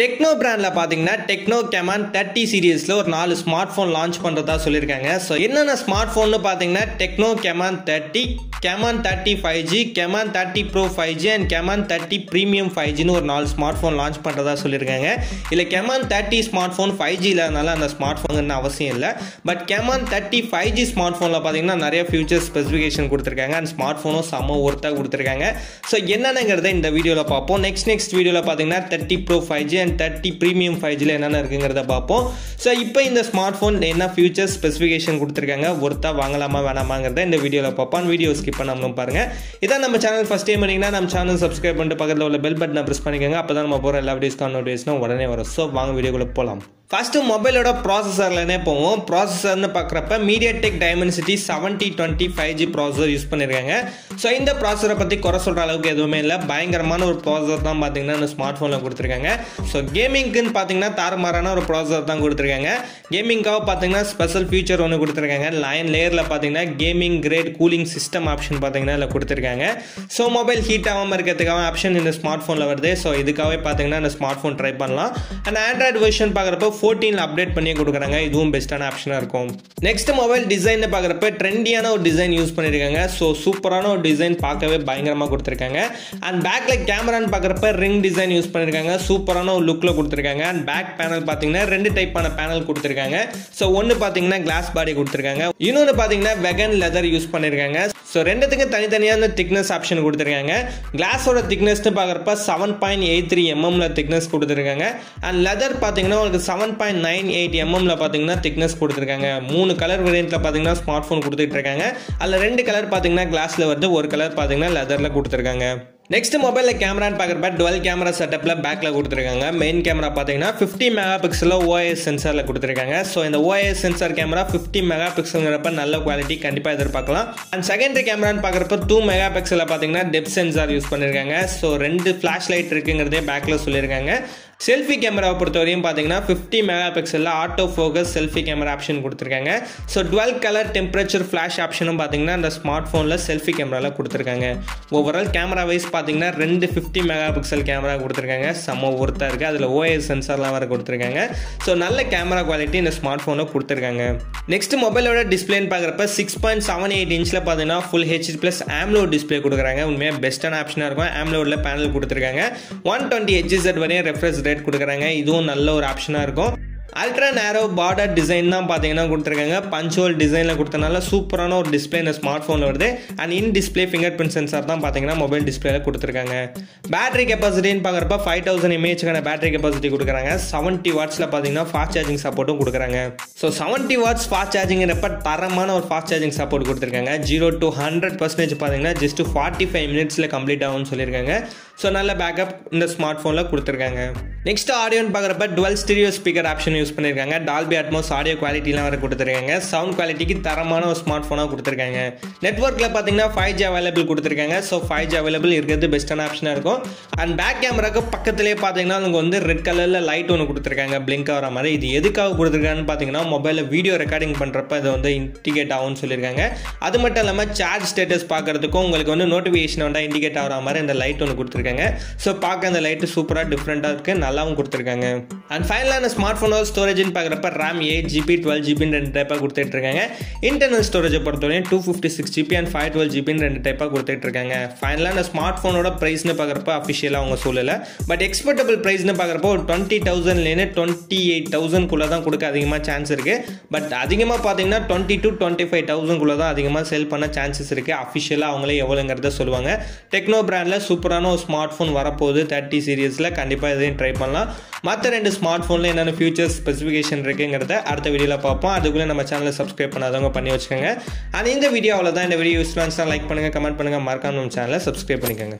Techno பிராண்ட்ல பாத்தீங்கன்னா Tecno Camon 30 சீரிஸ்ல ஒரு 4 ஸ்மார்ட் போன் லான்ச் பண்றதா சொல்லிருக்காங்க. சோ என்னென்ன ஸ்மார்ட் போன் பாத்தீங்கன்னா Tecno Camon 30, Camon 30 5G, Camon 30 Pro 5G and Camon 30 premium 5G னு ஒரு 4 ஸ்மார்ட் போன் லான்ச் பண்றதா சொல்லிருக்காங்க. இல்ல கெமான் 30 ஸ்மார்ட் போன் 5G இல்லனால அந்த ஸ்மார்ட் போன் அவசியம் இல்ல. பட் கெமான் 30 5G ஸ்மார்ட் போன்ல பாத்தீங்கன்னா நிறைய ஃபியூச்சர் ஸ்பெசிஃபிகேஷன் கொடுத்திருக்காங்க and ஸ்மார்ட் போனும் செம ஒர்த்தா கொடுத்திருக்காங்க. சோ என்னென்னங்கறதை இந்த வீடியோல பாப்போம். நெக்ஸ்ட் வீடியோல பாத்தீங்கன்னா 30 Pro 5G and 30 premium 5G ல என்னென்ன இருக்குங்கறத பாப்போம். சோ இப்போ இந்த ஸ்மார்ட் போன் என்ன ஃபியூச்சர் ஸ்பெசிஃபிகேஷன் கொடுத்திருக்காங்க, ஒர்த்தா வாங்கலாமா வேணாமாங்கறத இந்த வீடியோல பாப்போம். வீடியோ ஸ்கிப் பண்ணாம பாருங்க. இதான் நம்ம சேனல் ஃபர்ஸ்ட் டைம் பண்ணீங்கன்னா நம்ம சேனல் சப்ஸ்கிரைப் பண்ணிட்டு பக்கத்துல உள்ள பெல் பட்டனை பிரஸ் பண்ணிக்கங்க. அப்பதான் நம்ம போற எல்லா வீடியோஸ்க்கான நோட்டிஃபிகேஷன் உடனே வரும். சோ வாங்க வீடியோக்குள்ள போலாம். ஃபர்ஸ்ட் மொபைலோட ப்ராசஸர்லனே போவோம். ப்ராசஸர்னு பார்க்குறப்ப MediaTek Dimensity 7020 5G processor use பண்ணியிருக்காங்க. ஸோ இந்த ப்ராசஸரை பற்றி குறை சொல்கிற அளவுக்கு எதுவுமே இல்லை. பயங்கரமான ஒரு ப்ராசஸர் தான் பார்த்தீங்கன்னா இந்த ஸ்மார்ட் ஃபோனில் கொடுத்துருக்காங்க. ஸோ கேமிங்க்குன்னு பார்த்தீங்கன்னா தாறுமாறான ஒரு ப்ராசஸர் தான் கொடுத்துருக்காங்க. கேமிங்காக பார்த்தீங்கன்னா ஸ்பெஷல் ஃபீச்சர் ஒன்று கொடுத்துருக்காங்க. லைன் லேயரில் பார்த்தீங்கன்னா gaming great cooling system option பார்த்தீங்கன்னா இதில் கொடுத்துருக்காங்க. ஸோ மொபைல் ஹீட் ஆகாமல் இருக்கிறதுக்காக ஆப்ஷன் இந்த ஸ்மார்ட் ஃபோனில் வருது. ஸோ இதுக்காகவே பார்த்தீங்கன்னா இந்த ஸ்மார்ட் ஃபோன் ட்ரை பண்ணலாம். அண்ட் ஆண்ட்ராய்டு வெர்ஷன் பார்க்குறப்ப 14 அப்டேட் பண்ணி கொடுக்குறாங்க. இதுவும் பெஸ்ட்டான ஆப்ஷனா இருக்கும். நெக்ஸ்ட் மொபைல் டிசைன் பார்க்குறப்ப ட்ரெண்டியான ஒரு டிசைன் யூஸ் பண்ணிருக்காங்க. ஸோ சூப்பரான ஒரு டிசைன், பார்க்கவே பயங்கரமா கொடுத்துருக்காங்க. அண்ட் பேக்ல கேமரான்னு பார்க்குறப்ப ரிங் டிசைன் யூஸ் பண்ணிருக்காங்க. சூப்பரான ஒரு லுக்ல கொடுத்துருக்காங்க. அண்ட் பேக் பேனல் பார்த்தீங்கன்னா 2 டைப்பான பேனல் கொடுத்துருக்காங்க. ஸோ ஒன்று பார்த்தீங்கன்னா கிளாஸ் பாடி கொடுத்துருக்காங்க, இன்னொன்று பார்த்தீங்கன்னா வெகன் லெதர் யூஸ் பண்ணிருக்காங்க. ஸோ ரெண்டுத்துக்கு தனித்தனியான திக்னஸ் ஆப்ஷன் கொடுத்துருக்காங்க. கிளாஸோட திக்னஸ்னு பார்க்குறப்ப 7.83 mm திக்னஸ் கொடுத்துருக்காங்க. அண்ட் லெதர் பார்த்தீங்கன்னா உங்களுக்கு 7.98 mm பார்த்தீங்கன்னா திக்னஸ் கொடுத்துருக்காங்க. 3 கலர் வேரியன்ட்ல பார்த்தீங்கன்னா ஸ்மார்ட் ஃபோன் கொடுத்துட்டு இருக்காங்க. அதில் 2 கலர் பார்த்தீங்கன்னா கிளாஸ்ல வருது, ஒரு கலர் பார்த்தீங்கன்னா லெதர்ல கொடுத்துருக்காங்க. நெக்ஸ்ட் மொபைலில் கேமரான்னு பார்க்குறப்ப டுவெல் கேமரா செட்டப்பில் பேக்கில் கொடுத்துருக்காங்க. மெயின் கேமரா பார்த்தீங்கன்னா 50 மெகா பிக்சலில் OIS சென்சாரில் கொடுத்துருக்காங்க. ஸோ இந்த OIS சென்சார் கேமரா 50 மெகா பிக்சலுங்கிறப்ப நல்ல குவாலிட்டி கண்டிப்பாக எதிர்பார்க்கலாம். அண்ட் செகண்டரி கேமரான்னு பார்க்குறப்ப 2 மெகா பிக்சலில் பார்த்தீங்கன்னா டெப்த் சென்சார் யூஸ் பண்ணியிருக்காங்க. ஸோ 2 ஃப்ளாஷ் லைட் இருக்குங்கிறதே பேக்கில் சொல்லியிருக்காங்க. செல்ஃபி கேமராவை பொறுத்தவரையும் பார்த்தீங்கன்னா 50 மெகா பிக்சலில் auto focus selfie camera option கொடுத்துருக்காங்க. ஸோ 12 கலர் டெம்பரேச்சர் ஃப்ளாஷ் ஆப்ஷனும் பார்த்தீங்கன்னா அந்த ஸ்மார்ட் ஃபோனில் செல்ஃபி கேமராவில் கொடுத்துருக்காங்க. ஓவரால் கேமரா வைஸ் பார்த்தீங்கன்னா 2 50 மெகா பிக்சல் கேமரா கொடுத்துருக்காங்க. செம்ம ஒர்த்தாக இருக்குது. அதில் OIS சென்சார்லாம் வேறு கொடுத்துருக்காங்க. ஸோ நல்ல கேமரா குவாலிட்டி இந்த ஸ்மார்ட் ஃபோனில் கொடுத்துருக்காங்க. நெக்ஸ்ட் மொபைலோட டிஸ்பிளேன்னு பார்க்குறப்ப 6.78 இன்ச்சில் பார்த்தீங்கன்னா ஃபுல் HD+ AMOLED டிஸ்பிளே கொடுக்குறாங்க. உண்மையாக பெஸ்ட்டான ஆப்ஷனாக இருக்கும். AMOLEDல பேனல் கொடுத்துருக்காங்க. 120 Hz வரையும் ரெஃப்ரெஷ் ரேட் கொடுக்குறாங்க. இதுவும் நல்ல ஒரு ஆப்ஷனாக இருக்கும். அல்ட்ரா நேரோ பார்டர் டிசைன் தான் பார்த்தீங்கன்னா கொடுத்துருக்காங்க. பஞ்ச் ஹோல் டிசைனில் கொடுத்தனால சூப்பரான ஒரு டிஸ்பிளே இந்த ஸ்மார்ட் ஃபோனில் வருது. And in display finger print sensor தான் பார்த்தீங்கன்னா மொபைல் டிஸ்பிளேல கொடுத்துருக்காங்க. பேட்டரி கெப்பாசிட்டின்னு பார்க்குறப்ப 5000 mAh பேட்டரி கெப்பாசிட்டி கொடுக்குறாங்க. 70 வாட்ஸில் பார்த்தீங்கன்னா ஃபாஸ்ட் சார்ஜிங் சப்போர்ட்டும் கொடுக்குறாங்க. ஸோ 70 வாட்ஸ் ஃபாஸ்ட் சார்ஜிங்கிறப்ப தரமான ஒரு ஃபாஸ்ட் சார்ஜிங் சப்போர்ட் கொடுத்துருக்காங்க. 0 to 100% பார்த்தீங்கன்னா ஜஸ்ட் 45 மினிட்ஸில் கம்ப்ளீட் ஆகும்னு சொல்லியிருக்காங்க. ஸோ நல்ல பேக்கப் இந்த ஸ்மார்ட் ஃபோனில் கொடுத்துருக்காங்க. நெக்ஸ்ட் ஆடியோன்னு பார்க்குறப்ப twelve stereo speaker option use பண்ணியிருக்காங்க. டால்பி அட்மாஸ் ஆடியோ குவாலிட்டிலாம் வர கொடுத்துருக்காங்க. சவுண்ட் குவாலிட்டிக்கு தரமான ஒரு ஸ்மார்ட் ஃபோனாக கொடுத்துருக்காங்க. நெட்வொர்க்கில் பார்த்தீங்கன்னா 5G அவைலபிள் கொடுத்துருக்காங்க. ஸோ 5G அவைலபிள் இருக்கிறது பெஸ்ட்டான ஆப்ஷனாக இருக்கும். அண்ட் பேக் கேமராக்கு பக்கத்துலேயே பார்த்தீங்கன்னா உங்களுக்கு வந்து ரெட் கலரில் லைட் ஒன்று கொடுத்துருக்காங்க, பிளிங்க் ஆகிற மாதிரி. இது எதுக்காக கொடுத்துருக்காங்கன்னு பார்த்தீங்கன்னா மொபைலில் வீடியோ ரெக்கார்டிங் பண்ணுறப்ப இது வந்து இண்டிகேட் ஆகும்னு சொல்லியிருக்காங்க. அது மட்டும் இல்லாமல் சார்ஜ் ஸ்டேட்டஸ் பார்க்குறதுக்கும் உங்களுக்கு வந்து நோட்டிஃபிகேஷன் வந்து இண்டிகேட் ஆகிற மாதிரி இந்த லைட் ஒன்று கொடுத்துருக்காங்க. ஸோ பார்க்க அந்த லைட்டு சூப்பராக டிஃப்ரெண்ட்டாக இருக்குது, நல்லாவும் கொடுத்துருக்காங்க. அண்ட் ஃபைனலான ஸ்மார்ட் ஃபோனோட ஸ்டோரேஜ்னு பார்க்குறப்ப RAM 8GB 12GB 2 டைப்பாக கொடுத்துட்டு இருக்காங்க. இன்டர்னல் ஸ்டோரேஜை பொறுத்தவரையும் 256GB and 512GB 2 டைப்பாக கொடுத்துட்டு இருக்காங்க. ஃபைனலான ஸ்மார்ட் ஃபோனோட ப்ரைஸ்னு பார்க்குறப்ப அஃபிஷியலாக அவங்க சொல்லலை. பட் எக்ஸ்பெக்டபிள் ப்ரைஸ்னு பார்க்குறப்போ ஒரு 20,000 28,000 தான் கொடுக்க அதிகமாக சான்ஸ் இருக்குது. பட் அதிகமாக பார்த்தீங்கன்னா 20 to 25,000 தான் அதிகமாக சேல் பண்ண சான்சஸ் இருக்குது. அஃபிஷியலாக அவங்களே எவ்வளோங்கிறத சொல்லுவாங்க. டெக்னோ பிராண்டில் சூப்பரான ஒரு ஸ்மார்ட் ஃபோன் வரப்போகுது 30 சீரியஸில். கண்டிப்பாக இதையும் ட்ரை பண்ணலாம். மற்ற 2 ஸ்மார்ட் ஃபோனில் என்னென்ன ஃபியூச்சர்ஸ் ஸ்பெசிஃபிகேஷன் இருக்குங்கிறத அடுத்த வீடியோவில் பார்ப்போம். அதுக்குள்ளே நம்ம சேனலை சப்ஸ்கிரைப் பண்ணாதவங்க பண்ணி வச்சுக்கோங்க. அண்ட் இந்த வீடியோ அவ்வளோதான். இந்த வீடியோ யூஸ்ஃபுல்லாக லைக் பண்ணுங்கள், கமெண்ட் பண்ணுங்கள், மறக்காம நம்ம சேனலை சப்ஸ்கிரைப் பண்ணிக்கோங்க.